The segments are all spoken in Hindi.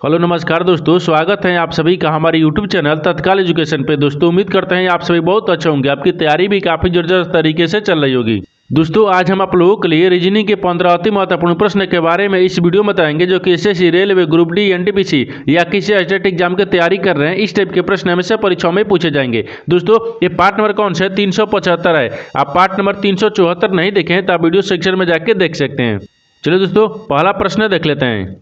हेलो नमस्कार दोस्तों, स्वागत है आप सभी का हमारे यूट्यूब चैनल तत्काल एजुकेशन पे। दोस्तों उम्मीद करते हैं आप सभी बहुत अच्छे होंगे, आपकी तैयारी भी काफ़ी ज़बरदस्त तरीके से चल रही होगी। दोस्तों आज हम आप लोगों के लिए रीजनिंग के 15 अति महत्वपूर्ण प्रश्न के बारे में इस वीडियो में बताएंगे, जो कि SSC, railway, group D, NTPC या किसी स्टेट एग्जाम की तैयारी कर रहे हैं। इस टाइप के प्रश्न हमेशा परीक्षाओं में पूछे जाएंगे। दोस्तों ये पार्ट नंबर कौन सा है? 375 है। आप पार्ट नंबर 374 नहीं देखें तो आप वीडियो सेक्शन में जाके देख सकते हैं। चलिए दोस्तों पहला प्रश्न देख लेते हैं।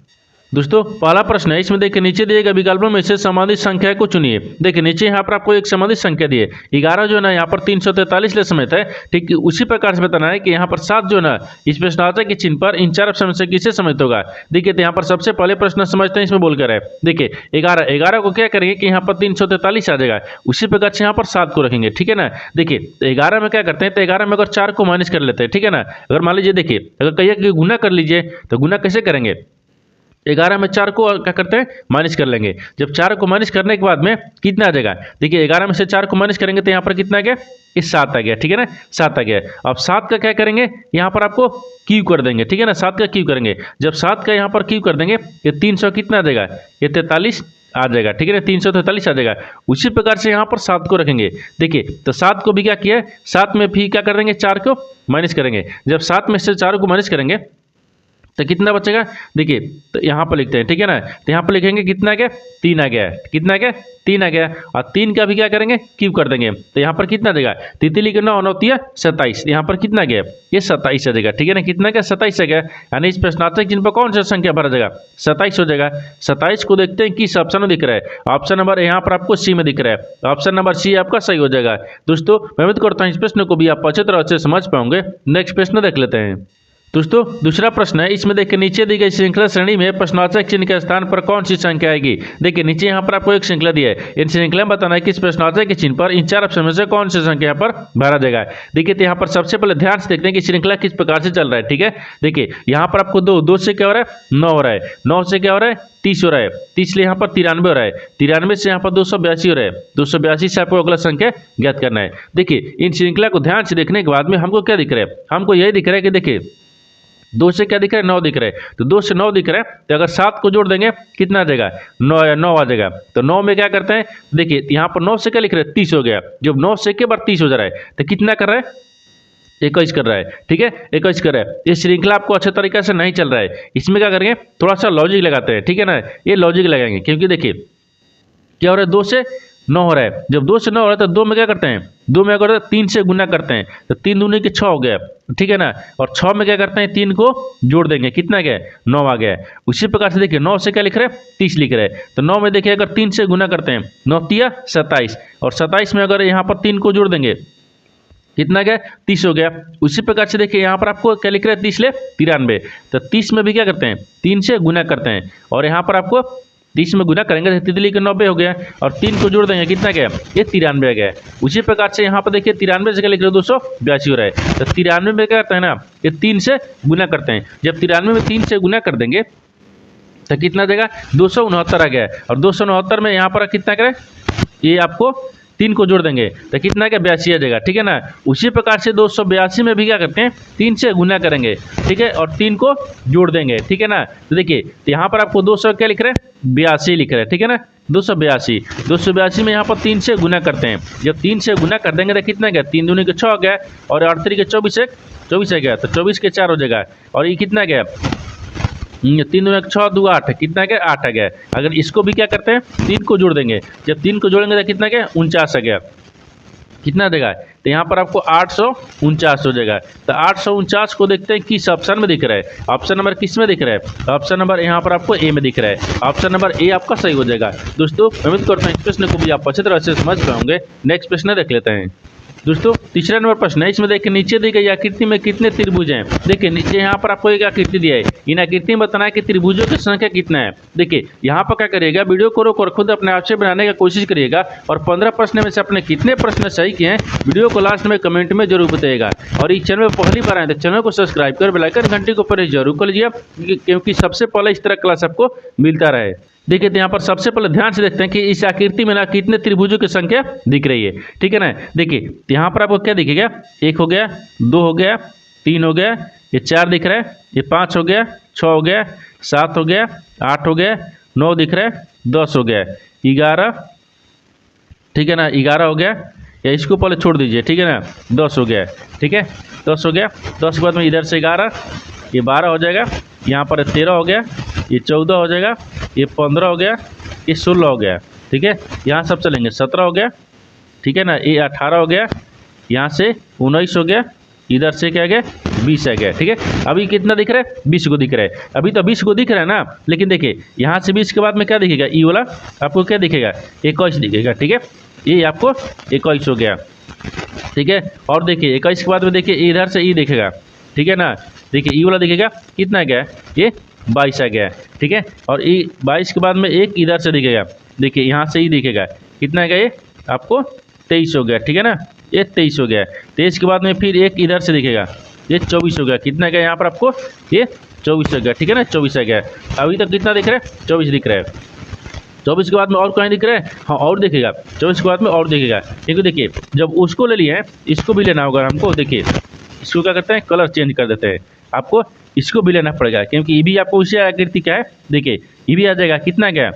दोस्तों पहला प्रश्न है, इसमें देखिए नीचे दिए गए विकल्पों में से संबंधित संख्या को चुनिए। देखिए नीचे यहाँ पर आपको एक संबंधित संख्या दी है 11 जो है ना यहाँ पर 343 ले समेत है। ठीक उसी प्रकार से बताना है कि यहाँ पर 7 जो है इस प्रश्नार्थक के चिन्ह पर इन चार ऑप्शन में से किसे समेत होगा। देखिए तो यहाँ पर सबसे पहले प्रश्न समझते हैं, इसमें बोलकर है। देखिए 11 को क्या करेंगे कि यहाँ पर 343 आ जाएगा, उसी प्रकार से यहाँ पर 7 को रखेंगे। ठीक है ना। देखिए तो 11 में क्या करते हैं, तो 11 में अगर 4 को माइनस कर लेते हैं। ठीक है ना। अगर मान लीजिए देखिए अगर कहिए कि गुना कर लीजिए तो गुना कैसे करेंगे, 11 में 4 को क्या करते हैं माइनस कर लेंगे। जब 4 को माइनस करने के बाद में कितना आ जाएगा, देखिए 11 में से 4 को माइनस करेंगे तो यहाँ पर कितना आ गया, इस 7 आ गया। ठीक है ना, 7 आ गया। अब 7 का क्या करेंगे, यहाँ पर आपको क्यू कर देंगे। ठीक है ना, 7 का क्यू करेंगे। जब 7 का यहाँ पर क्यू कर देंगे ये 300 कितना आ जाएगा, ये 43 आ जाएगा। ठीक है ना, 343 आ जाएगा। उसी प्रकार से यहाँ पर 7 को रखेंगे। देखिए तो 7 को भी क्या किया है, 7 में भी क्या कर देंगे, 4 को माइनस करेंगे। जब 7 में से 4 को माइनस करेंगे तो कितना बचेगा, देखिए तो यहाँ पर लिखते हैं। ठीक है ना, तो यहाँ पर लिखेंगे कितना आ गया, 3 आ गया। कितना आ गया, 3 आ गया। और 3 का भी क्या करेंगे, क्यूब कर देंगे। तो यहाँ पर कितना देगा, तितली के 9 9 27, यहाँ पर कितना गया, ये 27 आ जाएगा। ठीक है ना, कितना गया, 27 आ गया। यानी इस प्रश्नार्थक चिन्ह पर कौन सा संख्या भरा जाएगा, 27 हो जाएगा। 27 को देखते हैं किस ऑप्शन में दिख रहा है। ऑप्शन नंबर यहाँ पर आपको सी में दिख रहा है। ऑप्शन नंबर सी आपका सही हो जाएगा। दोस्तों मैं उम्मीद करता हूँ इस प्रश्न को भी आप अच्छी तरह से समझ पाओगे। नेक्स्ट प्रश्न देख लेते हैं। दोस्तों दूसरा प्रश्न है, इसमें देखिए नीचे दी गई श्रृंखला श्रेणी में प्रश्नार्थक चिन्ह के स्थान पर कौन सी संख्या आएगी। देखिए नीचे यहाँ पर आपको एक श्रृंखला दी है, इन श्रृंखला में बताना है कि इस प्रश्नार्थक के चिन्ह पर इन चार ऑप्शन में से कौन सी संख्या यहाँ पर भरा जाएगा। देखिए तो यहाँ पर सबसे पहले ध्यान से देखते हैं कि श्रृंखला किस प्रकार से चल रहा है। ठीक है, देखिए यहाँ पर आपको 2 से क्या हो रहा है, 9 हो रहा है। 9 से क्या हो रहा है, 30 हो रहा है। 30 यहाँ पर 93 हो रहा है। 93 से यहाँ पर 282 हो रहा है। 282 से आपको अगला संख्या ज्ञात करना है। देखिए इन श्रृंखला को ध्यान से देखने के बाद में हमको क्या दिख रहा है, हमको यही दिख रहा है कि देखिए 2 से क्या दिख रहा है, 9 दिख रहा है। तो 2 से 9 दिख रहा है, तो अगर 7 को जोड़ देंगे कितना आ जाएगा, 9 आ जाएगा। तो 9 में क्या करते हैं, देखिए यहाँ पर 9 से क्या लिख रहे हैं, 30 हो गया। जब 9 से के बाद 30 हो जा रहा है तो कितना कर रहा है, 21 कर रहा है। ठीक है, 21 कर रहा है। ये श्रृंखला आपको अच्छे तरीके से नहीं चल रहा है। इसमें क्या करेंगे, थोड़ा सा लॉजिक लगाते हैं। ठीक है ना, ये लॉजिक लगाएंगे क्योंकि देखिए क्या हो रहा है, 2 से 9 हो रहा है। जब 2 से 9 हो रहा है तो 2 में क्या करते हैं, 2 में अगर 3 से गुना करते हैं तो 3 दूनी के 6 हो गया। ठीक है ना, और 6 में क्या करते हैं, 3 को जोड़ देंगे, कितना गया, 9 आ गया। उसी प्रकार से देखिए 9 से क्या लिख रहे हैं, 30 लिख रहे हैं। तो 9 में देखिए अगर 3 से गुना करते हैं, 9 तिया 27, और 27 में अगर यहाँ पर 3 को जोड़ देंगे कितना गया, 30 हो गया। उसी प्रकार से देखिए यहाँ पर आपको क्या लिख रहे हैं, 30 ले 93। तो 30 में भी क्या करते हैं, 3 से गुना करते हैं, और यहाँ पर आपको 30 में गुना करेंगे तो तितली के 90 हो गया, और 3 को जोड़ देंगे कितना गया, ये 93 आ गया। उसी प्रकार से यहाँ पर देखिए 93 से क्या लिख रहे हो, 282 हो रहा है। तो 93 में क्या करते हैं ना, ये 3 से गुना करते हैं। जब 93 में 3 से गुना कर देंगे तो कितना देगा, 269 आ गया। और 269 में यहाँ पर कितना करें, ये आपको 3 को जोड़ देंगे तो कितना क्या, 82 आ जाएगा। ठीक है ना। उसी प्रकार से 282 में भी क्या करते हैं, 3 से गुना करेंगे। ठीक है, और 3 को जोड़ देंगे। ठीक है ना। तो देखिए तो यहाँ पर आपको 200 क्या लिख रहे हैं, 82 लिख रहे हैं। ठीक है ना, 282 में यहाँ पर 3 से गुना करते हैं। जब 3 से गुना कर देंगे तो कितना गया, 3 दूनी के 6 हो गया, और 8 3 के 24 आ गया। तो 24 के 4 हो जाएगा, और ये कितना गया, 3 दूनी 6 2 8, कितना गया, 8 आ गया। अगर इसको भी क्या करते हैं, 3 को जोड़ देंगे। जब 3 को जोड़ेंगे तो कितना गया, 49 आ गया। कितना देगा, तो यहाँ पर आपको 849 हो जाएगा। तो 849 को देखते हैं किस ऑप्शन में दिख रहा है। ऑप्शन नंबर किस में दिख रहा है, ऑप्शन नंबर यहाँ पर आपको ए में दिख रहा है। ऑप्शन नंबर ए आपका सही हो जाएगा। दोस्तों उम्मीद करता हूँ इस प्रश्न को भी आप अच्छी तरह से समझ पाओगे। नेक्स्ट प्रश्न देख लेते हैं। दोस्तों तीसरा नंबर प्रश्न है, इसमें देखिए नीचे दी गई आकृति में कितने त्रिभुज हैं। देखिए नीचे यहाँ पर आपको एक आकृति दिया है, इन आकृति में बताना है कि त्रिभुजों की संख्या कितना है। देखिए यहाँ पर क्या करिएगा, वीडियो को रोक और खुद अपने आप से बनाने की कोशिश करिएगा, और 15 प्रश्न में से अपने कितने प्रश्न सही किए हैं वीडियो को लास्ट में कमेंट में जरूर बताइएगा। और इस चैनल में पहली बार आए तो चैनल को सब्सक्राइब कर बेल आइकन घंटी को प्रेस जरूर कर लीजिए, क्योंकि सबसे पहले इस तरह क्लास आपको मिलता रहे। देखिए तो यहाँ पर सबसे पहले ध्यान से देखते हैं कि इस आकृति में ना कितने त्रिभुजों की संख्या दिख रही है। ठीक है ना। देखिए तो यहाँ पर आपको क्या दिखेगा, 1 हो गया, 2 हो गया, 3 हो गया, ये 4 दिख रहा है, ये 5 हो गया, 6 हो गया, 7 हो गया, 8 हो गया, 9 दिख रहा है, 10 हो गया, 11, ठीक है ना, 11 हो गया, या इसको पहले छोड़ दीजिए, ठीक है ना, 10 हो गया, ठीक है, 10 हो गया। 10 के बाद में इधर से 11, ये 12 हो जाएगा, यहाँ पर 13 हो गया, ये 14 हो जाएगा, ये 15 हो गया, ये 16 हो गया, ठीक है। यहाँ सब चलेंगे, 17 हो गया, ठीक है ना, ये 18 हो गया, यहाँ से 19 हो गया, इधर से क्या आ गया, 20 आ गया, ठीक है। अभी कितना दिख रहा है, 20 को दिख रहा है, अभी तो 20 को दिख रहा है ना, लेकिन देखिए यहाँ से 20 के बाद में क्या दिखेगा, ई वाला आपको क्या दिखेगा, 21 दिखेगा, ठीक है, ये आपको 21 हो गया, ठीक है। और देखिए 21 के बाद में देखिए इधर से ई दिखेगा, ठीक है ना, देखिए ई वाला दिखेगा, कितना गया, ये 22 आ गया, ठीक है। और ई 22 के बाद में एक इधर से दिखेगा, देखिए यहाँ से ई दिखेगा, कितना गया, ये आपको 23 हो गया, ठीक है ना, ये 23 हो गया। 23 के बाद में फिर एक इधर से दिखेगा, ये 24 हो गया, कितना गया यहाँ पर आपको, ये 24 हो गया, ठीक है ना, 24 आ गया। अभी तक कितना दिख रहा है, 24 दिख रहा है। 24 के बाद में और कहीं दिख रहा है, हाँ और दिखेगा, 24 के बाद में और दिखेगा, क्योंकि देखिए जब उसको ले लिए हैं इसको भी लेना होगा हमको, देखिए इसको क्या करते हैं, कलर चेंज कर देते हैं, आपको इसको भी लेना पड़ेगा, क्योंकि ये भी आपको उसी आकृति का है, देखिए ये भी आ जाएगा, कितना गया,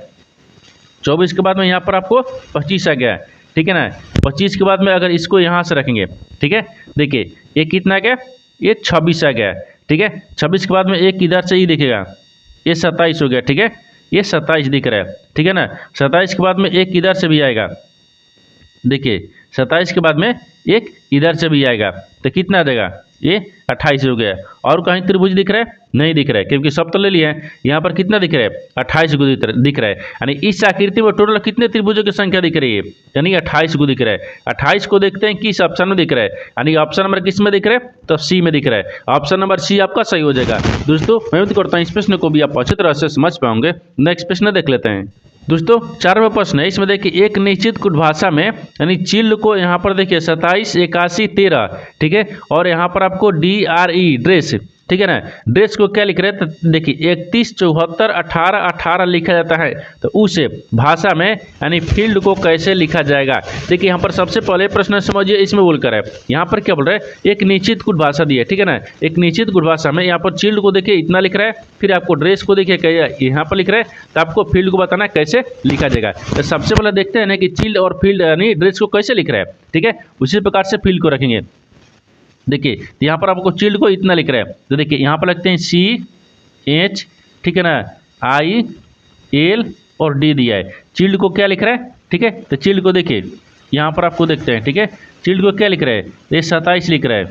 24 के बाद में यहाँ पर आपको 25 आ गया, ठीक है ना। 25 के बाद में अगर इसको यहाँ से रखेंगे, ठीक है, देखिए ये कितना गया, ये 26 आ गया, ठीक है। 26 के बाद में एक इधर से ही दिखेगा, ये 27 हो गया, ठीक है, ये 27 दिख रहा है, ठीक है ना। 27 के बाद में एक इधर से भी आएगा, देखिए 27 के बाद में एक इधर से भी आएगा, तो कितना आ जाएगा, ये 28 हो गया। और कहीं त्रिभुज दिख रहा है, नहीं दिख रहा है, क्योंकि सब तो ले लिए हैं। यहाँ पर कितना दिख रहा है, 28 को दिख रहा है, यानी इस आकृति में टोटल कितने त्रिभुजों की संख्या दिख रही है, यानी 28 को दिख रहा है। 28 को देखते हैं किस ऑप्शन में दिख रहा है, यानी ऑप्शन नंबर किस में दिख रहा है, तो सी में दिख रहा है। ऑप्शन नंबर सी आपका सही हो जाएगा। दोस्तों मैं उम्मीद करता हूँ इस प्रश्न को भी आप अच्छी तरह से समझ पाओगे। नेक्स्ट प्रश्न देख लेते हैं। दोस्तों 4वां प्रश्न है, इसमें देखिए एक निश्चित कुट भाषा में यानी चिल्ल को यहाँ पर देखिए 27, 81, 13, ठीक है, और यहाँ पर आपको DRE ड्रेस, ठीक है ना, ड्रेस को क्या लिख रहे हैं, तो देखिए 31, 74, 18, 18 लिखा जाता है, तो उस भाषा में यानी फील्ड को कैसे लिखा जाएगा। देखिए यहाँ पर सबसे पहले प्रश्न समझिए, इसमें बोलकर है, यहाँ पर क्या बोल रहे हैं, एक निश्चित कुट भाषा दी है, ठीक है ना, एक निश्चित कुट भाषा में यहाँ पर चिल्ड को देखिए इतना लिख रहा है, फिर आपको ड्रेस को देखिए यहाँ पर लिख रहा है, तो आपको फील्ड को बताना है कैसे लिखा जाएगा। तो सबसे पहले देखते हैं ना कि चिल्ड और फील्ड यानी ड्रेस को कैसे लिख रहा है, ठीक है, उसी प्रकार से फील्ड को रखेंगे। देखिए यहाँ पर आपको चिल्ड को इतना लिख रहा है, तो देखिए यहाँ पर लगते हैं CH, ठीक है ना, I, L और D दिया है। चिल्ड को क्या लिख रहा है, ठीक है, तो चिल्ड को देखिए यहाँ पर आपको देखते हैं, ठीक है, चिल्ड को क्या लिख रहा है, ये 27 लिख रहा है,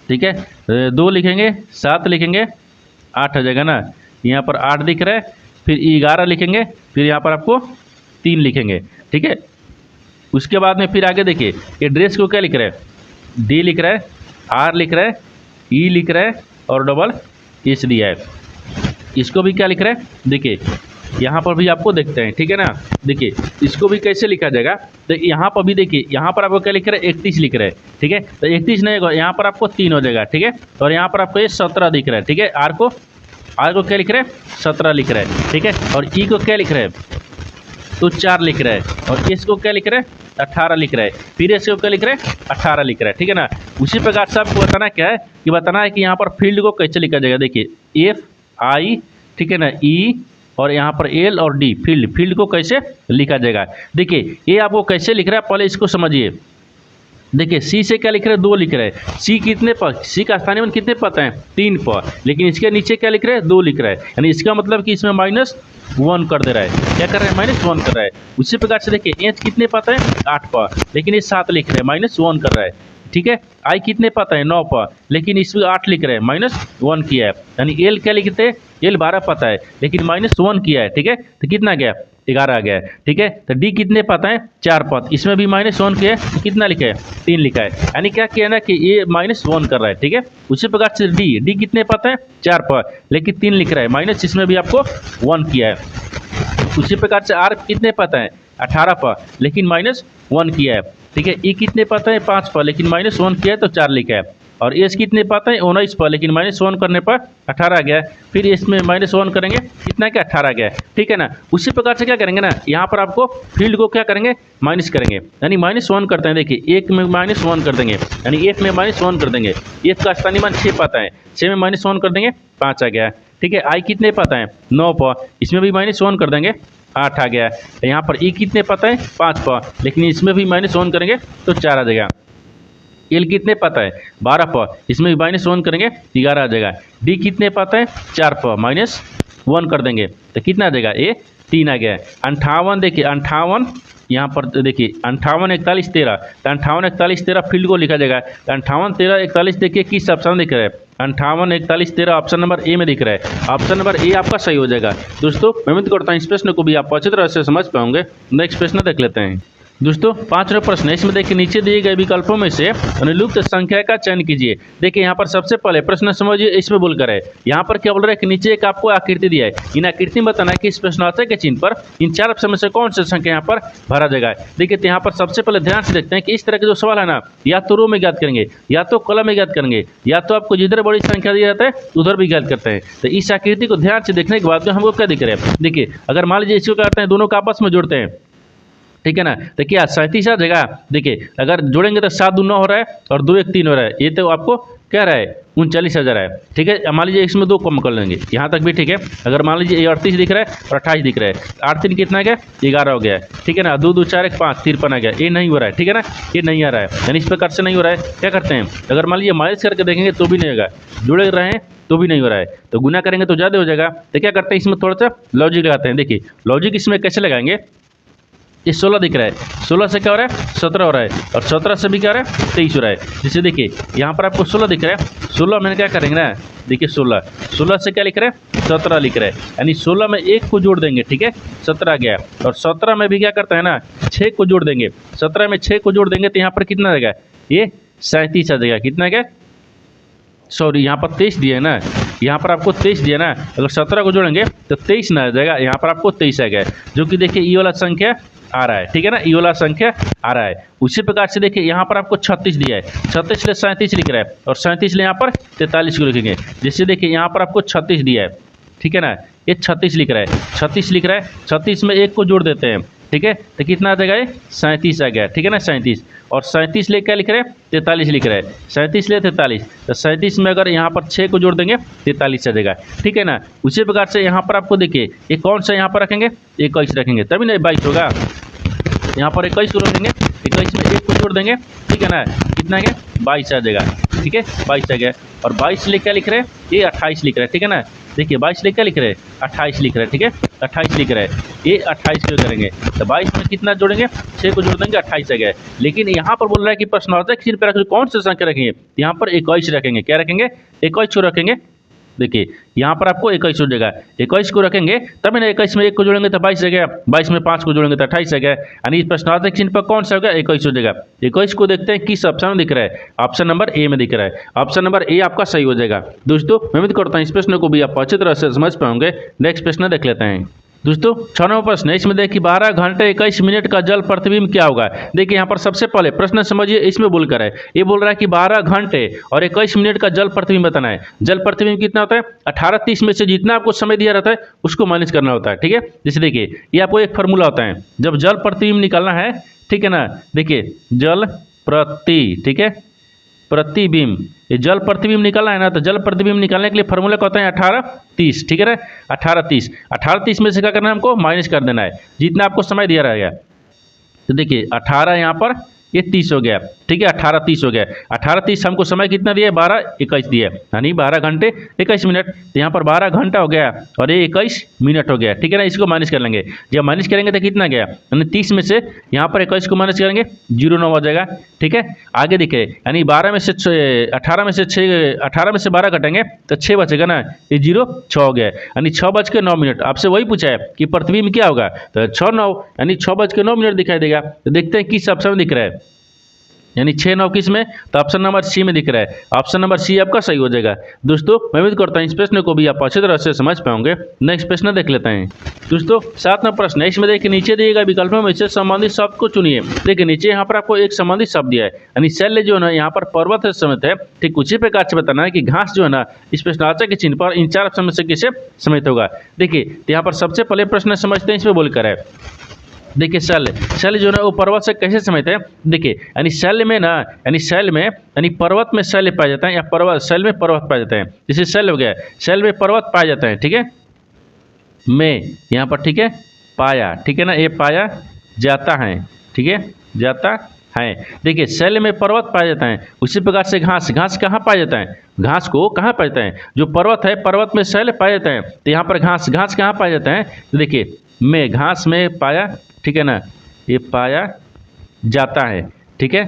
ठीक है, 2 लिखेंगे, 7 लिखेंगे, 8 हो जाएगा ना, यहाँ पर 8 दिख रहा है, फिर 11 लिखेंगे, फिर यहाँ पर आपको 3 लिखेंगे, ठीक है। उसके बाद में फिर आगे देखिए ये ड्रेस को क्या लिख रहा है, D लिख रहा है, R लिख रहा है, E लिख रहा है और डबल S दिया है। इसको भी क्या लिख रहा है, देखिए यहाँ पर भी आपको देखते हैं, ठीक है ना। देखिए इसको भी कैसे लिखा जाएगा, तो यहाँ पर भी देखिए यहाँ पर आपको क्या लिख रहा है, 31 लिख रहा है, ठीक है, तो 31 नहीं होगा, यहाँ पर आपको 3 हो जाएगा, ठीक है, और यहाँ पर आपको ये 17 दिख रहा है, ठीक है। R को क्या लिख रहा है, 17 लिख रहा है, ठीक है, और E को क्या लिख रहा है, तो 4 लिख रहा है, और S को क्या लिख रहा है, 18 लिख रहा है, फिर S को क्या लिख रहा है, 18 लिख रहा है, ठीक है ना। उसी प्रकार से आपको बताना क्या है कि बताना है कि यहाँ पर फील्ड को कैसे लिखा जाएगा। देखिए FI, ठीक है ना, E और यहाँ पर L और D, फील्ड को कैसे लिखा जाएगा। देखिए ये आपको कैसे लिख रहा है, पहले इसको समझिए। देखिए C से क्या लिख रहा है, 2 लिख रहा है, C कितने पर, C का स्थानीय मान कितने पता है, 3 पर, लेकिन इसके नीचे क्या लिख रहा है, 2 लिख रहा है, यानी इसका मतलब कि इसमें -1 कर दे रहा है, क्या कर रहा है, -1 कर रहा है। उसी प्रकार से देखिए H कितने पता है, 8 पर, लेकिन ये 7 लिख रहे हैं, -1 कर रहा है, ठीक है। I कितने पता है, 9 पर, लेकिन इसमें 8 लिख रहे हैं, -1 किया है, यानी L क्या लिखते हैं, L 12 पता है, लेकिन -1 किया है, ठीक है, तो कितना गया, 11 आ गया है, ठीक है। तो D कितने पता है, 4 पद, इसमें भी -1 किया है, तो कितना लिखा है, 3 लिखा है, यानी क्या किया ना कि ये -1 कर रहा है, ठीक है। उसी प्रकार से D कितने पता है, 4 पद, लेकिन 3 लिख रहा है, माइनस इसमें भी आपको 1 किया है। उसी प्रकार से R कितने पता है, 18 पर, लेकिन -1 किया है, ठीक है। E कितने पता है, 5 पर, लेकिन -1 किया है तो 4 लिखा है, और S कितने पता है, 19 पर, लेकिन -1 करने पर 18 आ गया, फिर इसमें -1 करेंगे, कितना क्या, 18 आ गया, ठीक है ना। उसी प्रकार से क्या करेंगे ना, यहाँ पर आपको फील्ड को क्या करेंगे, माइनस करेंगे, यानी -1 करते हैं। देखिए 1 में -1 कर देंगे, यानी 1 में -1 कर देंगे, 1 का स्थानीय मान 6 पता है, 6 में -1 कर देंगे, 5 आ गया, ठीक है। आई कितने पता है 9 पर, इसमें भी -1 कर देंगे 8 आ गया। यहाँ पर ई कितने पता है 5 पर, लेकिन इसमें भी -1 करेंगे तो 4 आ जाएगा। एल कितने पता है 12 पर, इसमें भी -1 करेंगे 11 आ जाएगा। डी कितने पता है 4 पर, -1 कर देंगे तो कितना आ जाएगा ए 3 आ गया। 58 देखिए 58 यहाँ पर देखिए 58 41 13, तो 58 41 13 फील्ड को लिखा जाएगा। तो 58 13 41 देखिए किस ऑप्शन दिख रहा है 58 41 13 ऑप्शन नंबर ए में दिख रहा है। ऑप्शन नंबर ए आपका सही हो जाएगा। दोस्तों मैं उम्मीद करता हूँ इस प्रश्न को भी आप अच्छी तरह से समझ पाओगे। नेक्स्ट प्रश्न देख लेते हैं। दोस्तों 5वां प्रश्न है, इसमें देखिए नीचे दिए गए विकल्पों में से अनुलुप्त संख्या का चयन कीजिए। देखिए यहाँ पर सबसे पहले प्रश्न समझिए, इसमें बोलकर है यहाँ पर क्या बोल रहा है कि नीचे एक आपको आकृति दिया है, इन आकृति में बताना है कि इस प्रश्नावली के चिन्ह पर इन 4 ऑप्शन में से कौन सी संख्या यहाँ पर भरा जाएगा। देखिए तो यहाँ पर सबसे पहले ध्यान से देखते हैं कि इस तरह के जो सवाल है ना, या तो रो में ज्ञात करेंगे, या तो कॉलम में ज्ञात करेंगे, या तो आपको जिधर बड़ी संख्या दिया जाता है उधर भी ज्ञात करते हैं। तो इस आकृति को ध्यान से देखने के बाद में हमको क्या दिख रहा है, देखिए अगर मान लीजिए इसको करते हैं दोनों का आपस में जोड़ते हैं, ठीक है ना, तो क्या 37 आ जाएगा। देखिए अगर जोड़ेंगे तो 7 2 9 हो रहा है और 2 1 3 हो रहा है, ये तो आपको क्या रहा है 39 आ रहा है। ठीक है, मान लीजिए इसमें 2 कम कर लेंगे, यहाँ तक भी ठीक है। अगर मान लीजिए 38 दिख रहा है और 28 दिख रहा है, 8 3 कितना गया 11 हो गया है। ठीक है ना, 2 2 4 1 5 53 आ गया, ये नहीं हो रहा है। ठीक है ना, ये नहीं आ रहा है, यानी इस प्रकार से नहीं हो रहा है। क्या करते हैं, अगर मान लीजिए माइनस करके देखेंगे तो भी नहीं होगा, जुड़े रहे हैं तो भी नहीं हो रहा है, तो गुना करेंगे तो ज़्यादा हो जाएगा। तो क्या करते हैं, इसमें थोड़ा सा लॉजिक लगाते हैं। देखिए लॉजिक इसमें कैसे लगाएंगे, ये 16 दिख रहा है, 16 से क्या हो रहा है 17 हो रहा है, और 17 से भी क्या हो रहा है 23 हो रहा है। जैसे देखिए यहाँ पर आपको 16 दिख रहा है, 16 में क्या करेंगे ना, देखिए 16 से क्या लिख रहे हैं 17 लिख रहे हैं, यानी 16 में 1 को जोड़ देंगे, ठीक है 17 गया। और 17 में भी क्या करता है ना 6 को जोड़ देंगे, 17 में 6 को जोड़ देंगे तो यहाँ पर कितना आ जाएगा, ये 37 आ जाएगा। कितना क्या, सॉरी यहाँ पर 23 दिया है ना, यहाँ पर आपको 23 दिया ना, अगर 17 को जोड़ेंगे तो 23 ना आ जाएगा, यहाँ पर आपको 23 आ गया, जो कि देखिए ये वाला संख्या आ रहा है। ठीक है ना, ये वाला संख्या आ रहा है। उसी प्रकार से देखिए यहाँ पर आपको 36 दिया है, 36 ले 37 लिख रहा है, और 37 ले यहाँ पर 43 को लिखेंगे। जैसे देखिए यहाँ पर आपको 36 दिया है, ठीक है ना, ये 36 लिख रहा है, 36 लिख रहा है, 36 में 1 को जोड़ देते हैं, ठीक है, तो कितना आ जाएगा, ये 37 आ गया। ठीक है ना, 37, और 37 ले क्या लिख रहे हैं 43 लिख रहे हैं, 37 ले 43, तो 37 में अगर यहाँ पर 6 को जोड़ देंगे 43 आ जाएगा। ठीक है ना, उसी प्रकार से यहाँ पर आपको देखिए ये कौन सा यहाँ पर रखेंगे 21 रखेंगे, तभी ना 22 होगा। यहाँ पर 21 को रखेंगे, 21 में 1 को जोड़ देंगे, ठीक है ना, कितना आ गया 22 आ जाएगा। ठीक है, 22 आ गया, और 22 ले क्या लिख रहे हैं, ये 28 लिख रहे हैं। ठीक है ना, देखिए 22 ले क्या लिख रहे हैं 28 लिख रहे हैं, ठीक है 28 लिख रहे हैं, ये 28 क्यों करेंगे, तो 22 में कितना जोड़ेंगे 6 को जोड़ देंगे 28 आ गया। लेकिन यहाँ पर बोल रहा है कि प्रश्नावली चिन्ह पर कौन सी संख्या रखेंगे, यहाँ पर 21 रखेंगे। क्या रखेंगे 21 को रखेंगे। देखिए यहाँ पर आपको 21 हो जाएगा, 21 को रखेंगे तभी ना, 21 में 1 को जोड़ेंगे तो 22 आ गया, 22 में 5 को जोड़ेंगे तो 28 आ गया, यानी प्रश्नावली चिन्ह पर कौन सा होगा 21 हो जाएगा। 21 को देखते हैं किस ऑप्शन में दिख रहा है, ऑप्शन नंबर ए में दिख रहा है, ऑप्शन नंबर ए आपका सही हो जाएगा। दोस्तों मैं उम्मीद करता हूँ इस प्रश्न को भी आप अच्छी तरह से समझ पाओगे। नेक्स्ट प्रश्न देख लेते हैं। दोस्तों 6 नंबर प्रश्न है, इसमें देखिए 12 घंटे 21 मिनट का जल प्रतिबिंब क्या होगा। देखिए यहाँ पर सबसे पहले प्रश्न समझिए, इसमें बोलकर है, ये बोल रहा है कि 12 घंटे और 21 मिनट का जल प्रतिबिंब बताना है। जल प्रतिबिंब कितना होता है 18:30 में से जितना आपको समय दिया रहता है उसको माइनस करना होता है। ठीक है, जैसे देखिए ये आपको एक फार्मूला होता है, जब जल प्रतिबिंब निकालना है, ठीक है ना, देखिए जल ठीक है प्रतिबिंब, ये जल प्रतिबिंब निकालना है ना, तो जल प्रतिबिंब निकालने के लिए फार्मूला क्या होता है 18:30। ठीक है ना, 18:30 में से क्या करना है, हमको माइनस कर देना है जितना आपको समय दिया रहेगा। तो देखिए 18 यहाँ पर ये 30 हो गया, ठीक है 18:30 हो गया, 18:30 हमको समय कितना दिया है 12:21 दिया है, यानी 12 घंटे 21 मिनट। तो यहाँ पर 12 घंटा हो गया और ये 21 मिनट हो गया। ठीक है ना, इसको माइनस कर लेंगे, जब माइनस करेंगे तो कितना गया, यानी 30 में से यहाँ पर 21 को माइनस करेंगे 0.9 हो जाएगा। ठीक है, आगे देखिए, यानी 18 में से 12 घटेंगे तो 6 बचेगा ना, ये 6 हो गया, यानी 6:09। आपसे वही पूछा है कि प्रतिबिंब क्या होगा, तो 6:09 यानी 6:09 दिखाई देगा। तो देखते हैं किस ऑप्शन में दिख रहा है, यानी 6-9 किस में, तो ऑप्शन नंबर सी में दिख रहा है, ऑप्शन नंबर सी आपका सही हो जाएगा। दोस्तों मैं उम्मीद करता हूँ इस प्रश्न को भी आप अच्छी तरह से समझ पाओगे। नेक्स्ट प्रश्न देख लेते हैं। दोस्तों 7 नंबर प्रश्न है, इसमें देखिए नीचे दिए गए विकल्पों में से संबंधित शब्द को चुनिए। देखिए नीचे यहाँ पर आपको एक संबंधित शब्द दिया है, यानी शैल्य जो है ना यहाँ पर पर्वत से समेत है। ठीक उसी प्रकार से बताना है कि घास जो है ना इस प्रश्नावली के चिन्ह पर इन 4 ऑप्शन में से किसे समेत होगा। देखिए यहाँ पर सबसे पहले प्रश्न समझते हैं, इसमें बोलकर है देखिए शल्य जो है वो पर्वत से कैसे समझते हैं, देखिए यानी शल्य में ना, यानी शल्य में यानी पर्वत में शल्य पाए जाता है, या पर्वत शल्य में पर्वत पाए जाते हैं। जैसे शल्य हो गया, शल्य में पर्वत पाए जाते हैं, ठीक है, में यहाँ पर, ठीक है, पाया, ठीक है ना, ये पाया जाता है, ठीक है, जाता है। देखिए शैल में पर्वत पाया जाता है, उसी प्रकार से घास, घास कहाँ पाया जाता है, घास को कहाँ पाया जाता है, जो पर्वत है पर्वत में शैल पाया जाता है, तो यहाँ पर घास, घास कहाँ पाया जाता है, तो देखिए में, घास में पाया, ठीक है ना, ये पाया जाता है, ठीक है,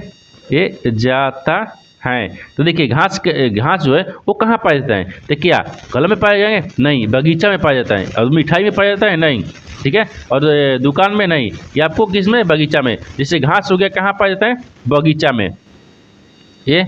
ये जाता है। तो देखिए घास, घास जो है वो कहाँ पाया जाता है, तो क्या कलम में पाए जाएंगे, नहीं, बगीचा में पाया जाता है, और मिठाई में पाया जाता है, नहीं, ठीक है, और दुकान में नहीं, ये आपको किस में, बगीचा में। जैसे घास हो गया कहाँ पाया जाता है, बगीचा में, ये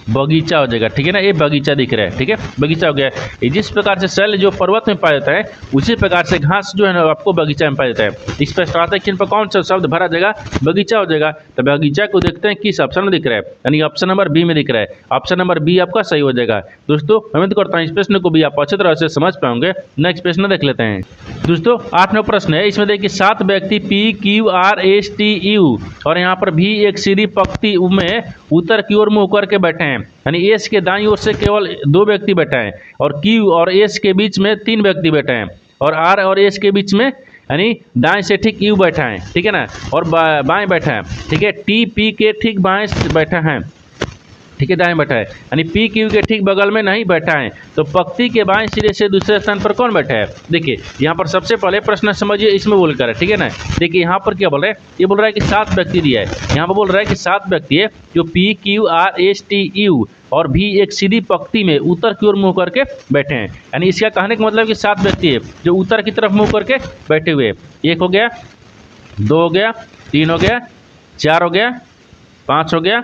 बगीचा हो जाएगा, ठीक है ना, ये बगीचा दिख रहा है, ठीक है, बगीचा हो गया। ये जिस प्रकार से शैल जो पर्वत में पाया जाता है, उसी प्रकार से घास जो है ना आपको बगीचा में पाया जाता है। इस पर स्टार्टिंग चिन्ह पर कौन सा शब्द भरा जाएगा, बगीचा हो जाएगा। तो बगीचा को देखते हैं किस ऑप्शन में दिख रहा है, यानी ऑप्शन नंबर बी में दिख रहा है, ऑप्शन नंबर बी आपका सही हो जाएगा। दोस्तों उम्मीद करता हूँ इस प्रश्न को भी आप अच्छी तरह से समझ पाओगे। नेक्स्ट प्रश्न देख लेते हैं। दोस्तों 8 नंबर प्रश्न है, इसमें देखिए 7 व्यक्ति PQRSTU और यहाँ पर भी एक सीधी पंक्ति में उत्तर की ओर मुँह करके बैठे हैं, यानी एस के दाईं ओर से केवल 2 व्यक्ति बैठे हैं, और क्यू और एस के बीच में 3 व्यक्ति बैठे हैं, और आर और एस के बीच में यानी दाएं से ठीक यू बैठा है, ठीक है ना, और बाएं बैठा है, ठीक है, टी पी के ठीक बाएं बैठा है, ठीक है, दाएं बैठा है, यानी पी क्यू के ठीक बगल में नहीं बैठा है। तो पंक्ति के बाएं सिरे से दूसरे स्थान पर कौन बैठा है, देखिए यहाँ पर सबसे पहले प्रश्न समझिए इसमें बोलकर है, ठीक है ना। देखिए यहाँ पर क्या बोल रहा है, ये बोल रहा है कि 7 व्यक्ति दिया है, यहाँ पर बोल रहा है कि 7 व्यक्ति है जो PQRSTU और भी एक सीधी पंक्ति में उत्तर की ओर मुँह करके बैठे हैं, यानी इसका कहने का मतलब कि 7 व्यक्ति है जो उत्तर की तरफ मुँह करके बैठे हुए। 1 हो गया, 2 हो गया, 3 हो गया, 4 हो गया, 5 हो गया,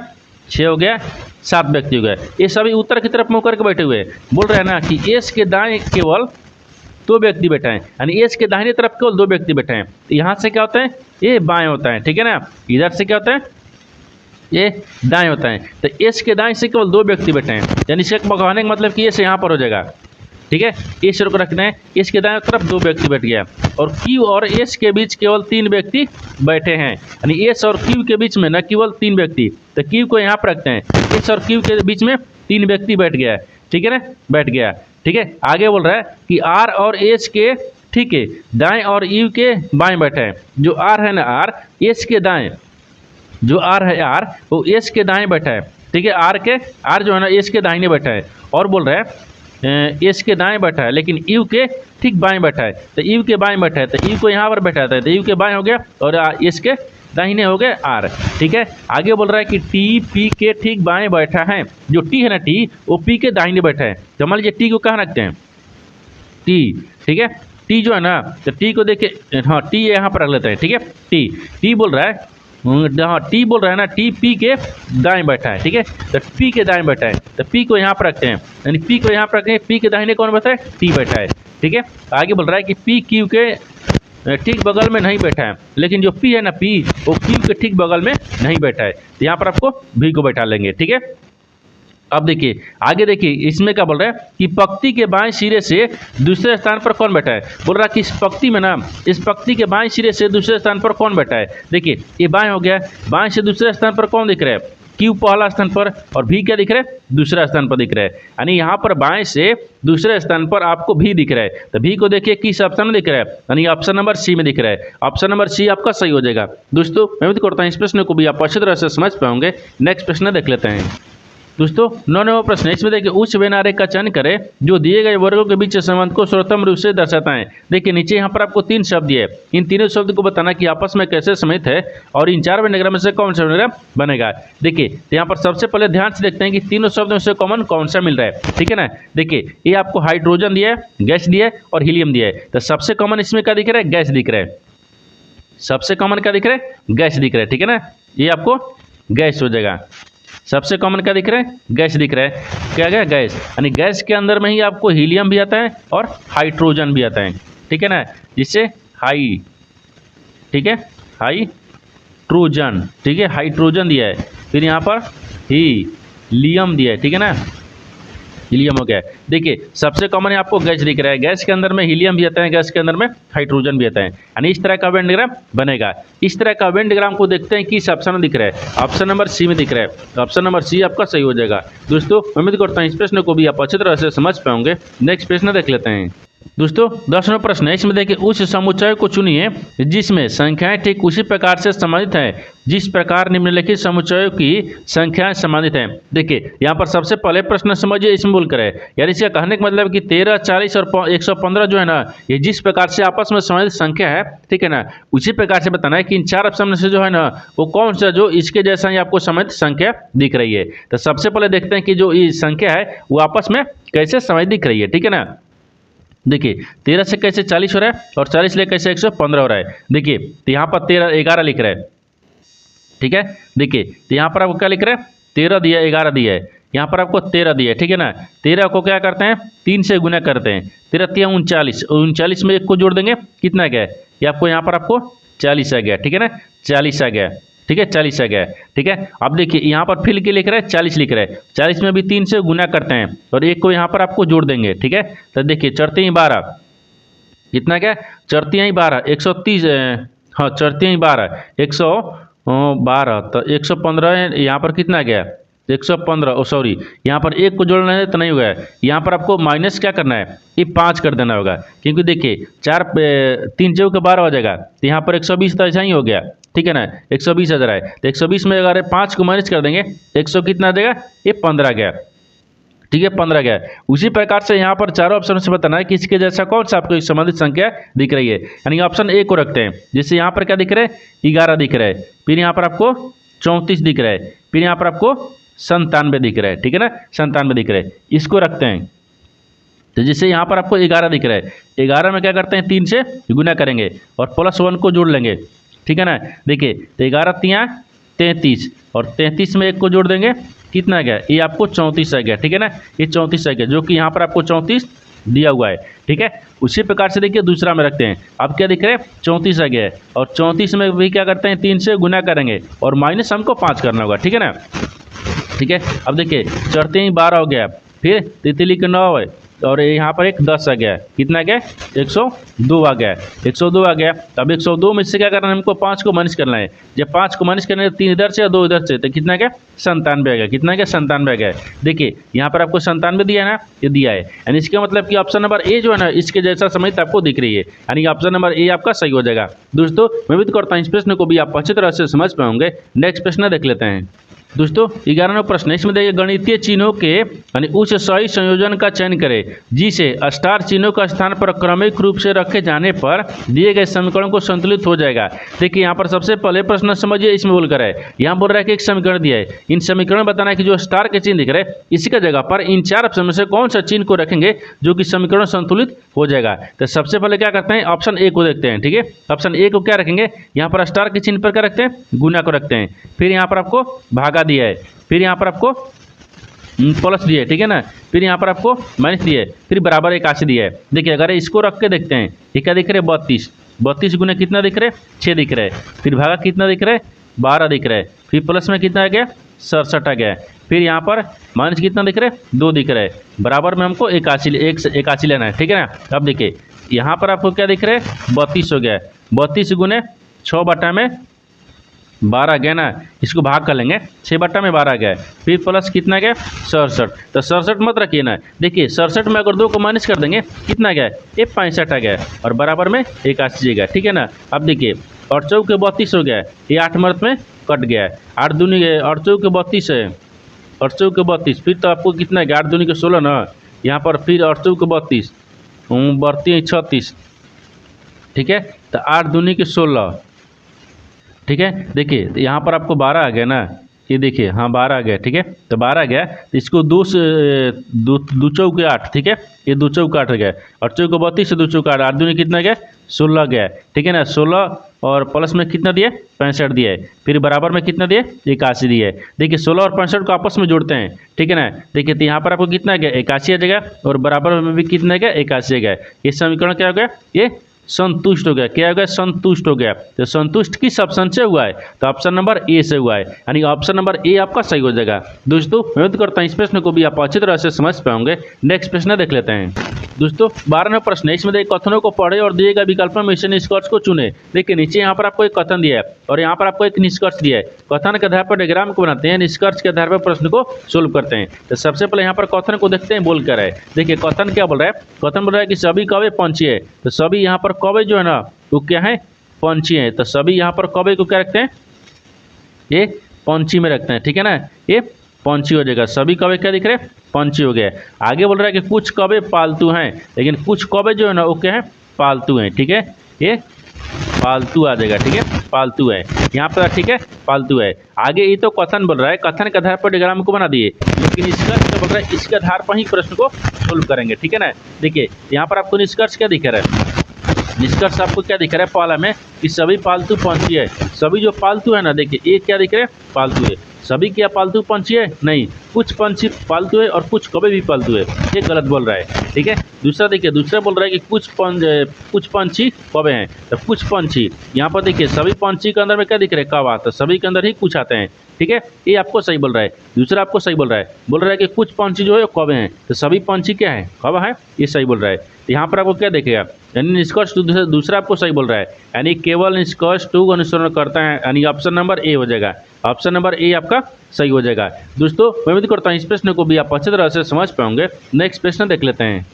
6 हो गया, 7 व्यक्ति हो गए। ये सभी उत्तर की तरफ मुँह करके बैठे हुए। बोल रहे हैं ना कि एस के दाएं केवल 2 व्यक्ति बैठे हैं, यानी एस के दाहिने तरफ केवल 2 व्यक्ति बैठे हैं। तो यहाँ से क्या होता है, ये बाएं होता है, ठीक है ना, इधर से क्या होता है, ये दाएं होता है। तो एस के दाएं से केवल 2 व्यक्ति बैठे हैं, यानी इसका कहने का मतलब कि एस यहाँ पर हो जाएगा, ठीक है, एस को रखना है, एस के दाएं तरफ 2 व्यक्ति बैठ गया, और क्यू और एस के बीच केवल 3 व्यक्ति बैठे हैं, यानी एस और क्यू के बीच में न केवल 3 व्यक्ति, तो क्यू को यहाँ पर रखते हैं, एस और क्यू के बीच में 3 व्यक्ति बैठ गया, ठीक है ना, बैठ गया, ठीक है। आगे बोल रहा है कि आर और एस के, ठीक है, दाएं और यू के बाएं बैठे हैं। जो आर है ना, आर एस के दाएं, जो आर है आर वो एस के दाएं बैठा है, ठीक है, आर जो है ना एस के दाहिने बैठा है, और बोल रहा है एस के दाएं बैठा है, लेकिन यू के ठीक बाएं बैठा है, तो यू के बाएं बैठा है, तो यू को यहाँ पर बैठाता है, तो यू के बाएं हो गया, और एस के दाहिने हो गए आर, ठीक है। आगे बोल रहा है कि टी पी के ठीक बाएं बैठा है, जो टी है ना, टी वो पी के दाहिने बैठा है। तो मान लीजिए टी को कहाँ रखते हैं, टी, ठीक है, टी जो है ना, तो टी को देखिए, हाँ टी यहाँ पर रख लेते हैं, ठीक है, टी बोल रहा है, हाँ टी बोल रहा है ना, टी पी के दाएं बैठा है, ठीक है, तो पी के दाएं बैठा है, तो पी को यहाँ पर रखते हैं, यानी पी को यहाँ पर रखते हैं, पी के दाहिने कौन बैठा है, टी बैठा है, ठीक है। आगे बोल रहा है कि पी क्यू के ठीक बगल में नहीं बैठा है, लेकिन जो पी है ना, पी वो क्यू के ठीक बगल में नहीं बैठा है, तो यहाँ पर आपको भी को बैठा लेंगे, ठीक है। अब देखिए आगे, देखिए इसमें क्या बोल रहा है कि पंक्ति के बाएं सिरे से दूसरे स्थान पर कौन बैठा है, बोल रहा है कि इस पंक्ति में ना, इस पंक्ति के बाएं सिरे से दूसरे स्थान पर कौन बैठा है। देखिए ये बाएं हो गया, बाएं से दूसरे स्थान पर कौन दिख रहा है, क्यू पहला स्थान पर, और भी क्या दिख रहा है, दूसरा स्थान पर दिख रहा है, यानी यहाँ पर बाएं से दूसरे स्थान पर आपको भी दिख रहा है। तो भी को देखिए किस ऑप्शन में दिख रहा है, यानी ऑप्शन नंबर सी में दिख रहा है, ऑप्शन नंबर सी आपका सही हो जाएगा। दोस्तों मैं उम्मीद करता हूँ इस प्रश्न को भी आप अच्छी तरह से समझ पाओगे। नेक्स्ट प्रश्न देख लेते हैं। दोस्तों 9वां प्रश्न है, इसमें देखिए उच्च व्यनारे का चयन करें जो दिए गए वर्गों के बीच संबंध को सर्वोत्तम रूप से दर्शाता है। देखिए नीचे यहाँ पर आपको 3 शब्द दिए, इन तीनों शब्द को बताना कि आपस में कैसे समित है और इन 4 व्यंजनग्रह में से कौन सा व्यंजनग्रह बनेगा। देखिए तो यहाँ पर सबसे पहले ध्यान से देखते हैं कि तीनों शब्दों से कॉमन कौन सा मिल रहा है, ठीक है ना। देखिए ये आपको हाइड्रोजन दिया है, गैस दिया है और हीलियम दिया है, तो सबसे कॉमन इसमें क्या दिख रहा है, गैस दिख रहा है, सबसे कॉमन क्या दिख रहा है, गैस दिख रहा है, ठीक है ना, ये आपको गैस हो जाएगा। सबसे कॉमन क्या दिख रहा है, गैस दिख रहा है, क्या गया, गैस, यानी गैस के अंदर में ही आपको हीलियम भी आता है और हाइड्रोजन भी आता है, ठीक है ना, जिससे हाई, ठीक है, हाइड्रोजन, ठीक है, हाइड्रोजन दिया है, फिर यहाँ पर हीलियम दिया है, ठीक है ना, हीलियम हो गया। देखिए सबसे कॉमन आपको गैस दिख रहा है, गैस के अंदर में हीलियम भी आता है, गैस के अंदर में हाइड्रोजन भी आता है, यानी इस तरह का वेन डायग्राम बनेगा। इस तरह का वेन डायग्राम को देखते हैं किस ऑप्शन में दिख रहा है, ऑप्शन नंबर सी में दिख रहा है, तो ऑप्शन नंबर सी आपका सही हो जाएगा। दोस्तों उम्मीद करता हूँ इस प्रश्न को भी आप अच्छी तरह से समझ पाओगे। नेक्स्ट प्रश्न देख लेते हैं। दोस्तों 10वां प्रश्न है, इसमें देखिए उस समुच्चय को चुनिए जिसमें संख्याएं ठीक उसी प्रकार से संबंधित हैं जिस प्रकार निम्नलिखित समुच्चयों की संख्याएं संबंधित हैं। देखिए यहाँ पर सबसे पहले प्रश्न समझिए, इसमें बोलकर है यार इसका कहने का मतलब कि 13, 40 और 115 जो है ना, ये जिस प्रकार से आपस में संबंधित संख्या है, ठीक है ना, उसी प्रकार से बताना है कि इन 4 ऑप्शन में से जो है ना वो कौन सा जो इसके जैसा ही आपको संबंधित संख्या दिख रही है। तो सबसे पहले देखते हैं कि जो ये संख्या है वो आपस में कैसे संबंधित दिख रही है, ठीक है ना। देखिए 13 से कैसे 40 हो रहा है और 40 से कैसे 115 हो रहा है। देखिए तो यहाँ पर 13, 11 लिख रहा है, ठीक है। देखिए तो यहाँ पर आपको क्या लिख रहा है, 13 दिया, 11 दिया है, यहाँ पर आपको 13 दिया है, ठीक है ना। 13 को क्या करते हैं, 3 से गुना करते हैं, 13 3 39, 39 में 1 को जोड़ देंगे, कितना गया, ये आपको यहाँ पर आपको 40 आ गया, ठीक है ना, 40 आ गया, ठीक है, 40 आ गया, ठीक है। अब देखिए यहाँ पर फिर के लिख रहा है 40 लिख रहा है, 40 में भी 3 से गुना करते हैं और 1 को यहाँ पर आपको जोड़ देंगे, ठीक है। तो देखिए 4 12, कितना क्या, 4 12, 130, हाँ 4 12, 112, तो 115 यहाँ पर कितना गया, 115, सॉरी यहाँ पर 1 को जोड़ना है तो नहीं होगा, यहाँ पर आपको माइनस क्या करना है, ये 5 कर देना होगा, क्योंकि देखिए 4 3 चौके 12 हो जाएगा, तो यहाँ पर 120 तो ऐसा ही हो गया, ठीक है ना, 120 आ रहा है, तो 120 में अगर 5 को माइनस कर देंगे 100 कितना देगा, ये 15 गया, ठीक है, 15 गया। उसी प्रकार से यहाँ पर चारों ऑप्शन से बताना है कि इसके जैसा कौन सा आपको संबंधित संख्या दिख रही है, यानी ऑप्शन ए को रखते हैं। जैसे यहाँ पर क्या दिख रहा है, 11 दिख रहा है, फिर यहाँ पर आपको 34 दिख रहा है, फिर यहाँ पर आपको 97 दिख रहा है, ठीक है ना, 97 दिख रहा है, इसको रखते हैं। तो जैसे यहाँ पर आपको 11 दिख रहा है, 11 में क्या करते हैं, 3 से गुना करेंगे और +1 को जोड़ लेंगे, ठीक है ना। देखिए तो 11 3 33 और 33 में 1 को जोड़ देंगे, कितना गया, ये आपको 34 आ गया, ठीक है ना, ये 34 आ गया, जो कि यहाँ पर आपको 34 दिया हुआ है, ठीक है। उसी प्रकार से देखिए दूसरा में रखते हैं, अब क्या दिख रहा है, 34 आ गया है और 34 में भी क्या करते हैं, 3 से गुना करेंगे और माइनस हमको 5 करना होगा, ठीक है ना, ठीक है। अब देखिए 4 3 12 हो गया, फिर तितली के 9 है और यहाँ पर एक 10 आ गया, कितना गया, 102 आ गया, 102 आ गया। अब 102 में से क्या करना है, हमको 5 को माइनस करना है, जब 5 को माइनस करना है 3 इधर से और 2 इधर से, तो कितना गया, 97 आ गया, कितना गया, 97 आ गया। देखिए यहाँ पर आपको 97 दिया है ना, ये दिया है, यानी इसका मतलब कि ऑप्शन नंबर ए जो है ना इसके जैसा समय आपको दिख रही है, यानी ऑप्शन नंबर ए आपका सही हो जाएगा। दोस्तों मैं उम्मीद करता हूँ इस प्रश्न को भी आप अच्छी तरह से समझ पाओगे। नेक्स्ट प्रश्न देख लेते हैं। दोस्तों 11वां प्रश्न है, इसमें देखिए गणितीय चिन्हों के यानी उस सही संयोजन का चयन करें जिसे स्टार चिन्हों का स्थान पर क्रमिक रूप से रखे जाने पर दिए गए समीकरण को संतुलित हो जाएगा। देखिए यहाँ पर सबसे पहले प्रश्न समझिए, इसमें बोलकर है, यहाँ बोल रहा है कि एक समीकरण दिया है, इन समीकरण बताना है कि जो स्टार के चिन्ह दिख रहे हैं इसी का जगह पर इन 4 ऑप्शन में से कौन सा चिन्ह को रखेंगे जो कि समीकरण संतुलित हो जाएगा। तो सबसे पहले क्या करते हैं, ऑप्शन ए को देखते हैं, ठीक है। ऑप्शन ए को क्या रखेंगे, यहाँ पर स्टार के चिन्ह पर क्या रखते हैं, गुना को रखते हैं, फिर यहाँ पर आपको भागा दिया है, फिर यहाँ पर आपको प्लस दिया है, ठीक है ना, फिर यहाँ पर आपको माइनस दिया है, फिर बराबर 81 दिया है। देखिए अगर इसको रख के देखते हैं, ये क्या दिख रहा है, 32, 32 गुना कितना दिख रहा है, 6 दिख रहा है, फिर भागा कितना दिख रहा है, 12 दिख रहा है, फिर प्लस में कितना आ गया, 67 आ गया, फिर यहाँ पर माइनस कितना दिख रहा है, 2 दिख रहा है, बराबर में हमको 81 लेना है, ठीक है ना। अब देखिए यहाँ पर आपको क्या दिख रहा है, 32 हो गया है, 32 गुने 6 बटा में 12 गया ना, इसको भाग कर लेंगे, 6 बटा में 12 गया, फिर प्लस कितना गया, 67, तो 67 मत रखिए ना, देखिए 67 में अगर 2 को माइनस कर देंगे कितना गया, ये 65 आ गया और बराबर में 81 गया, ठीक है ना। अब देखिए 8 चौके 32 हो गया, ये 8 मर्द में कट गया है, 8 दूनी 8 चौके 32 है, 8 चौके 32, फिर तो आपको कितना गया, 8 दूनी के 16 ना, यहाँ पर फिर 8 चौके 32 बढ़ती 36, ठीक है, तो 8 दूनी के 16, ठीक है। देखिए यहाँ पर आपको 12 आ गया ना, ये देखिए हाँ 12 आ गया, ठीक है, तो 12 आ गया, तो इसको 2 चौके 8, ठीक है, ये 2 चौके 8 गया, 8 चौके 32 से 2 चौके 8, 8 दूनी कितना गया, 16 गया, ठीक है ना, 16 और प्लस में कितना दिया, 65 दिया है, फिर बराबर में कितना दिया, 81 दिया है। देखिए 16 और 65 को आपस में जोड़ते हैं, ठीक है ना, देखिए तो यहाँ पर आपको कितना गया, 81 आ जाएगा और बराबर में भी कितना गया, 81 आ गया। ये समीकरण क्या हो गया, ये संतुष्ट हो गया। क्या हो गया? संतुष्ट हो गया। तो संतुष्ट किस ऑप्शन से हुआ है? तो ऑप्शन नंबर ए से हुआ है, यानी ऑप्शन नंबर ए आपका सही हो जाएगा। दोस्तों मैं उम्मीद करता हूँ इस प्रश्न को भी आप अच्छी तरह से समझ पाओगे। नेक्स्ट प्रश्न देख लेते हैं। दोस्तों 12वां प्रश्न है, इसमें देखिए कथनों को पढ़े और दिए गए विकल्पों में से निष्कर्ष को चुने। देखिए नीचे यहाँ पर आपको एक कथन दिया है और यहाँ पर आपको एक निष्कर्ष दिया है। कथन के आधार पर डायग्राम को बनाते हैं, निष्कर्ष के आधार पर प्रश्न को सोल्व करते हैं। तो सबसे पहले यहाँ पर कथन को देखते हैं बोल कर है। देखिए कथन क्या बोल रहा है? कथन बोल रहा है कि सभी कौवे पंछी है। तो सभी यहाँ पर कौवे जो है ना वो क्या है? पंछी है। तो सभी यहाँ पर कौवे को क्या रखते हैं? ये पंछी में रखते हैं, ठीक है ना, ये पंछी हो जाएगा। सभी कौवे क्या दिख रहे हैं? पंछी हो गए। आगे बोल रहा है कि कुछ कौवे पालतू हैं, लेकिन कुछ कौवे जो है ना वो क्या है? पालतू हैं, ठीक है, ये पालतू आ जाएगा, ठीक है, पालतू है यहाँ पर, ठीक है, पालतू है। आगे ये तो कथन बोल रहा है, कथन के आधार पर डायग्राम को बना दिए, लेकिन निष्कर्ष क्या बोल रहा है? इसके आधार पर ही प्रश्न को सोल्व करेंगे, ठीक है ना। देखिए यहाँ पर आपको निष्कर्ष क्या दिख रहा है? निष्कर्ष आपको क्या दिख रहा है पहला में कि सभी पालतू पंछी है। सभी जो पालतू है ना, देखिए एक क्या दिख रहा है? पालतू है। सभी क्या पालतू पंछी है? नहीं, कुछ पंछी पालतू है और कुछ कौवे भी पालतू है, ये गलत बोल रहा है, ठीक है। दूसरा देखिए, दूसरा बोल रहा है कि कुछ पंछी कौवे हैं। तो कुछ पंछी यहाँ पर देखिए सभी पंछी के अंदर में क्या दिख रहा है? कौवा। तो सभी के अंदर ही कुछ आते हैं, ठीक है, ये आपको सही बोल रहा है। दूसरा आपको सही बोल रहा है कि कुछ पंछी जो है कौवे हैं। तो सभी पंछी क्या है? कौवा है, ये सही बोल रहा है। तो यहाँ पर आपको क्या देखेगा? यानी निष्कर्ष दूसरा आपको सही बोल रहा है, यानी केवल निष्कर्ष 2 का अनुसरण करता है, यानी ऑप्शन नंबर ए हो जाएगा। ऑप्शन नंबर ए आपका सही हो जाएगा। दोस्तों मैं उम्मीद करता हूँ इस प्रश्न को भी आप अच्छी तरह से समझ पाओगे। नेक्स्ट प्रश्न देख लेते हैं।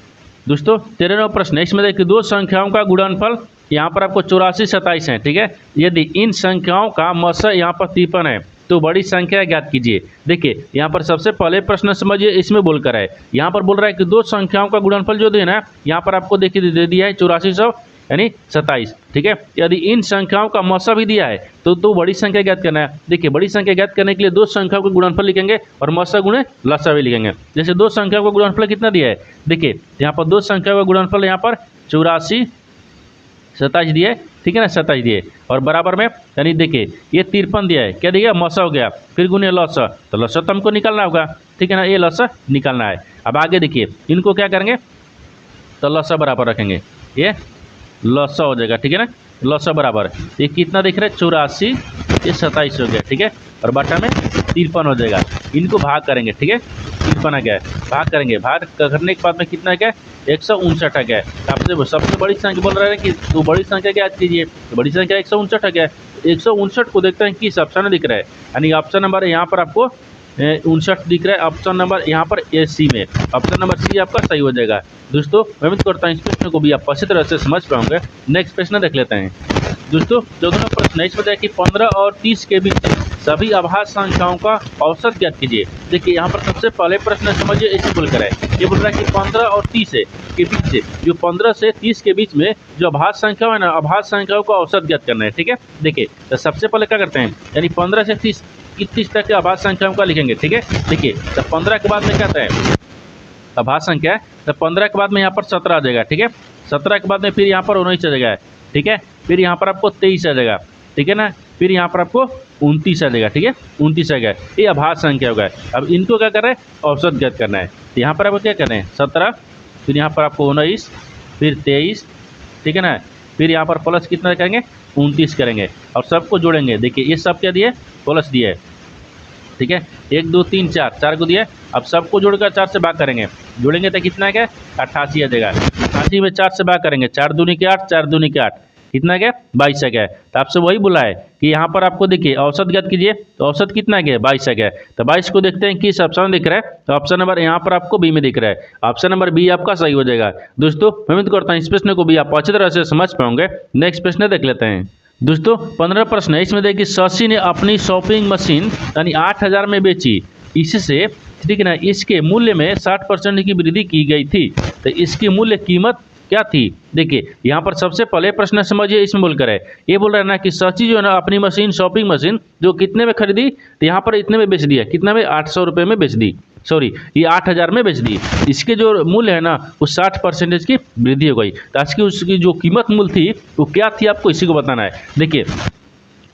दोस्तों 13वां प्रश्न है, इसमें देखिए दो संख्याओं का गुणनफल यहाँ पर आपको 84, 27 है, ठीक है। यदि इन संख्याओं का मसा यहाँ पर 53 है तो बड़ी संख्या ज्ञात कीजिए। देखिए यहाँ पर सबसे पहले प्रश्न समझिए, इसमें बोलकर है, यहाँ पर बोल रहा है कि दो संख्याओं का गुणनफल जो देना है यहाँ पर आपको देखिए दे दिया है 8400 यानी 27, ठीक है। यदि इन संख्याओं का मौसा भी दिया है तो बड़ी संख्या ज्ञात करना है। देखिए बड़ी संख्या ज्ञात करने के लिए दो संख्याओं का गुणनफल लिखेंगे और मौसा गुणे लसा भी लिखेंगे। जैसे दो संख्याओं का गुणनफल कितना दिया है? देखिए यहाँ पर दो संख्याओं का गुणनफल यहाँ पर 84, 27 दिया है, ठीक है ना, 27 दिए और बराबर में यानी देखिए ये 53 दिया है, क्या दिया? मौसा हो गया, फिर गुने लसा, तो लसा तो हमको निकालना होगा, ठीक है ना, ये लसा निकालना है। अब आगे देखिए इनको क्या करेंगे? तो लसा बराबर रखेंगे, ये लसा हो जाएगा, ठीक है ना, लसा बराबर ये कितना दिख रहा है? 84, ये 27 हो गया, ठीक है, और बटा में 53 हो जाएगा। इनको भाग करेंगे, ठीक है, 53 आ गया, भाग करेंगे, भाग करने के बाद में कितना क्या? 159 आ गया। आपसे सबसे बड़ी संख्या बोल रहा है कि तो बड़ी संख्या क्या कीजिए? तो बड़ी संख्या 159 आ गया। 159 को देखते हैं किस ऑप्शन में दिख रहा है, यानी ऑप्शन नंबर यहाँ पर आपको 59 दिख रहा है, ऑप्शन नंबर यहाँ पर ए सी में, ऑप्शन नंबर सी आपका सही हो जाएगा। दोस्तों मैं उम्मीद करता हूँ इस प्रश्न को भी आप अच्छी तरह से समझ पाओगे। नेक्स्ट प्रश्न देख लेते हैं। दोस्तों 14वां प्रश्न है, इसमें देखिए कि 15 और 30 के बीच सभी अभाज्य संख्याओं का औसत ज्ञात कीजिए। देखिए यहाँ पर सबसे पहले प्रश्न समझिए, ऐसे बोलकर है, ये बोल रहा है कि 15 और 30 के बीच से, जो 15 से 30 के बीच में जो अभाज्य संख्या है ना, अभाज्य संख्याओं का औसत ज्ञात करना है, ठीक है। देखिए तो सबसे पहले क्या करते हैं, यानी 15 से 30 तक के अभाज्य संख्याओं का लिखेंगे, ठीक है। देखिए तो 15 के बाद में क्या आता है? अभाज्य संख्या है, तो 15 के बाद में यहाँ पर 17 आ जाएगा, ठीक है। 17 के बाद में फिर यहाँ पर 19 आ जाएगा, ठीक है। फिर यहाँ पर आपको 23 आ जाएगा, ठीक है ना। फिर यहाँ पर आपको 29 आ जाएगा, ठीक है, 29 आ गया, ये अभाज्य संख्या होगा। अब इनको क्या कर रहे हैं? औसत ज्ञात करना है। तो यहाँ पर आपको क्या करना है? 17, फिर यहाँ पर आपको 19, फिर 23, ठीक है ना। फिर यहाँ पर प्लस कितना करेंगे? 29 करेंगे और सबको जोड़ेंगे। देखिए ये सब क्या दिए? प्लस दिए, ठीक है, 1 2 3 4 को दिया। अब सबको जोड़कर 4 से भाग करेंगे, जोड़ेंगे तो कितना क्या? 88 आ जाएगा। 88 में 4 से भाग करेंगे, 4 दूनी के 8, 4 दूनी के 8, कितना क्या? 22 आ गया। तो आपसे वही बोला है कि यहाँ पर आपको देखिए औसत ज्ञात कीजिए, तो औसत कितना गया? 22 आ गया। तो 22 को देखते हैं किस ऑप्शन में दिख रहा है, तो ऑप्शन नंबर यहाँ पर आपको बी में दिख रहा है, ऑप्शन नंबर बी आपका सही हो जाएगा। दोस्तों मैं उम्मीद करता हूँ इस प्रश्न को भी आप अच्छी तरह से समझ पाओगे। नेक्स्ट प्रश्न देख लेते हैं। दोस्तों 15 प्रश्न है, इसमें देखिए शशि ने अपनी शॉपिंग मशीन यानी 8000 में बेची, इससे ठीक है ना, इसके मूल्य में 60% की वृद्धि की गई थी, तो इसकी मूल्य कीमत क्या थी? देखिए यहाँ पर सबसे पहले प्रश्न समझिए, इसमें बोलकर है, ये बोल रहा है ना कि शशि जो है ना अपनी मशीन, शॉपिंग मशीन जो कितने में खरीदी, तो यहाँ पर इतने में बेच दिया, कितना में? 800 रुपये में बेच दी, सॉरी ये 8000 में बेच दी। इसके जो मूल्य है ना वो 60% की वृद्धि हो गई। तो आज की उसकी जो कीमत मूल्य थी वो क्या थी, आपको इसी को बताना है। देखिए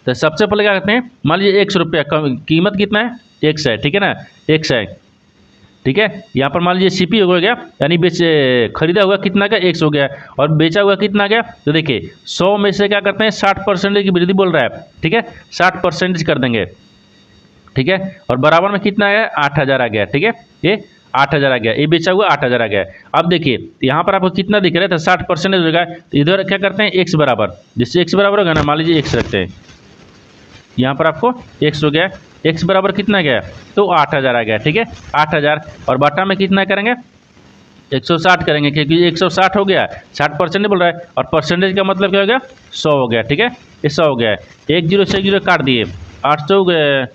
तो सबसे पहले क्या करते हैं, मान लीजिए 100 रुपया, कीमत कितना है? 100 है, ठीक है ना, 100 है। ठीक है। यहाँ पर मान लीजिए सीपी हो गया, यानी खरीदा हुआ कितना का 100 गया और बेचा हुआ कितना गया। तो देखिए 100 में से क्या करते हैं 60% की वृद्धि बोल रहा है, ठीक है, 60% कर देंगे, ठीक है। और बराबर में कितना आया 8000 आ गया, ठीक है, ये 8000 आ गया, ये बेचा हुआ 8000 आ गया। अब देखिए यहाँ पर आपको कितना दिख रहा है, तो 60% हो गया। तो इधर क्या करते हैं x बराबर, जिससे x बराबर होगा ना, मान लीजिए x रखते हैं, यहाँ पर आपको x हो गया, x बराबर कितना गया तो 8000 आ गया, ठीक है, 8000 और बटा में कितना करेंगे 160 करेंगे, क्योंकि 160 हो गया, 60% बोल रहा है और परसेंटेज का मतलब क्या हो गया 100 हो गया, ठीक है, ये 100 हो गया। 1 0 से 1 0 काट दिए, 800 हो गए,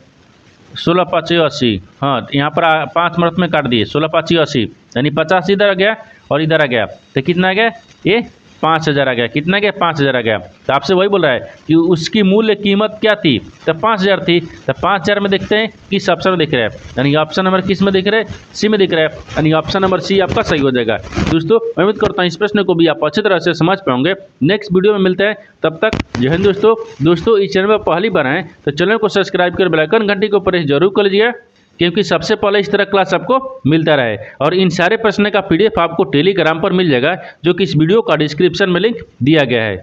16 5 80, हाँ यहाँ पर 5 मिनट में काट दिए, 16 5 80, यानी 50 इधर आ गया और इधर आ गया, तो कितना आ गया ये 5000 आ गया, कितना गया 5000 आ गया। तो आपसे वही बोल रहा है कि उसकी मूल्य कीमत क्या थी, तो 5000 थी। तो 5000 में देखते हैं किस ऑप्शन में दिख रहा है, यानी ऑप्शन नंबर किस में दिख रहा है, सी में दिख रहा है, यानी ऑप्शन नंबर सी आपका सही हो जाएगा। दोस्तों मैं उम्मीद करता हूँ इस प्रश्न को भी आप अच्छी तरह से समझ पाओगे। नेक्स्ट वीडियो में मिलते हैं, तब तक जय हिंद। दोस्तों इस चैनल पर पहली बार आए तो चैनल को सब्सक्राइब कर बेल आइकन घंटी को प्रेस जरूर कर लीजिए, क्योंकि सबसे पहले इस तरह क्लास आपको मिलता रहे। और इन सारे प्रश्न का PDF आपको टेलीग्राम पर मिल जाएगा, जो कि इस वीडियो का डिस्क्रिप्शन में लिंक दिया गया है।